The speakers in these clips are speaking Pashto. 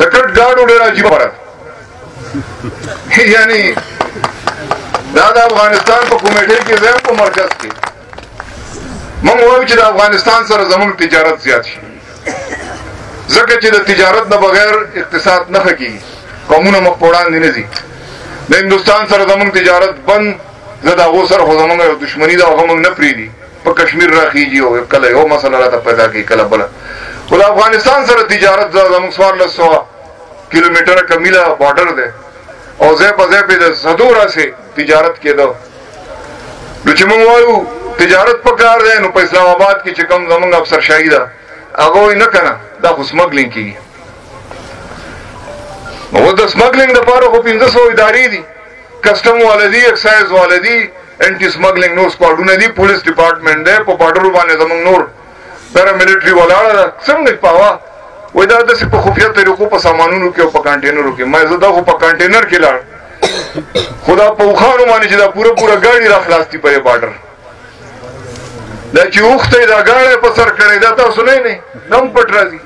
د کټ ګاډو ډېر عجیبه فرق یعنی دا د افغانستان په کمیټې کې زم په مرکز کې موږ وایو چې د افغانستان سره زموږ تجارت زیات شي ځکه چې د تجارت نه بغیر اقتصاد نه ښه کېږي قومونه مخ په وړاندې نه ځي د هندوستان سره زموږ تجارت بند زه د هغو سره خو زموږ یو دښمني ده هغه موږ نه پرېږدي په کشمیر راخېږي او کله یو مسله راته پیدا کوي کله بله خو د افغانستان سره تجارت زموږ 1400 کیلومیټره کمیله بارډر دی او ځای په ځای پې د صدو راسې تجارت کېده نو چې موږ وایو تجارت په کار دی نو په اسلام آباد کې چې کوم زموږ افسرشاهي ده هغه وایي نه که نه دا خو سمګلینګ کېږي نو د سمګلینګ دپاره خو 500 ادارې دي کسټم والا دي اکسایز والا دي انټي سمګلینګ نور سکواډونه دي پولیس ډپارټمنټ دی په باډرو باندې زموږ نور پیراملیټري ولاړه ده څنګه پاوه وایي دا داسې په خفیه طریقو په سامانونو کې او په کانټینرو کې ما زه دا خو په کانټینر کې لاړ خو دا په اوښانو باندې چې دا پوره ګاډي را خلاص دي په دې باډر دا چې اوښ ته یې دا ګاډی په سر کړی دا تاسو نه دا هم پټ راځي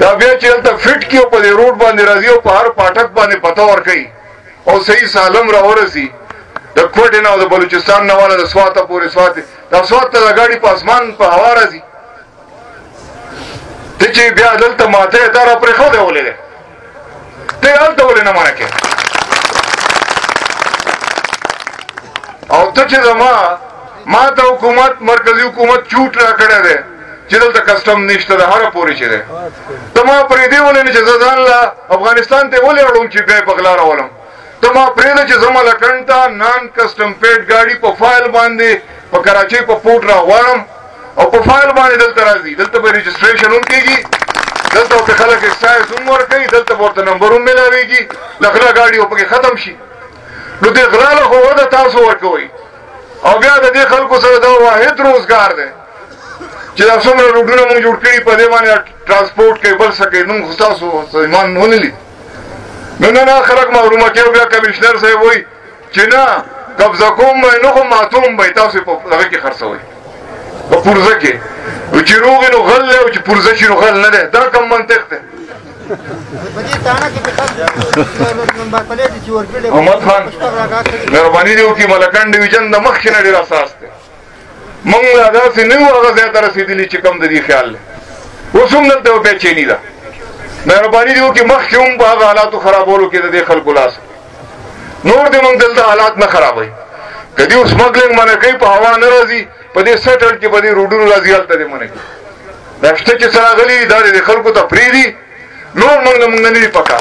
دا بیا چې هلته فټ کړي او په دې روډ باندې راځي او په هر پاټک باندې پته ورکوي او صحیح سالم راورسي د کوټې نه او د بلوچستان نه والا د سواته پورې سواته دا سوات ته دا ګاډي په اسمان په هوا راځي ته چې بیا دلته ماته یې تا را پرېښودی ولې دی ته یې هلته ولې نه منع کړې او ته چې ما ته حکومت مرکزي حکومت چوټ را کړی دی چې دلته کسټم نشته د هره پورې چې دی ته ما پرېږدې ولې نه چې زه ځان له افغانستان ته ولې اړوم چې بیا یې په غلا راولم ته ما پرېږده چې زه ملکنډ ته نان کسټم پیډ ګاډي په فایل باندې په کراچۍ په پورټ راغواړم او په فایل باندې دلته راځي دلته به رجسټریشن هم کېږي دلته ورته خلک اکسایز هم ورکوي دلته به ورته نمبر هم میلاوېږي د غلا ګاډي به پکې ختم شي نو دې غلا له خو وده تاسو ورکوئ او بیا د دې خلکو سره دا واحد روزګار دی چې دا څومره روډونه مونږ جوړ کړي په دې باندې ټرانسپورټ کوي بل څه کوي نوم خو ستاسو ایمان ونه لید نو نه خلک محرومه کوي بیا کمیشنر صاحب وایي چې نه قبضه کوم به نه خو ماتوم به یې تاسو په هغه کې خرڅوئ په پرزه کې چې روغ نو غل دی او چې پرزه شي نو غل نه دی دا کوم منطق دی محمد خان مهرباني دې وکړي ملکنډ ډویژن د مخکې نه ډېر اساس دی موږ لا داسې نه وو هغه ځای ته رسېدلي چې کوم د دې خیال دی اوس هم دلته یو بېچیني ده مهرباني دې وکړي مخکې هم په هغه حالاتو خرابولو کې د دې خلکو لاس نور دې موږ دلته حالات نه خرابوي که دې اوس سمګلینګ منع کوي په هوا نه راځي په دې سټل کې په دې روډونو راځي هلته دې منع کوي دا شته چې څه راغلي دا دې خلکو ته پرېږدي نور موږ نه دي پکار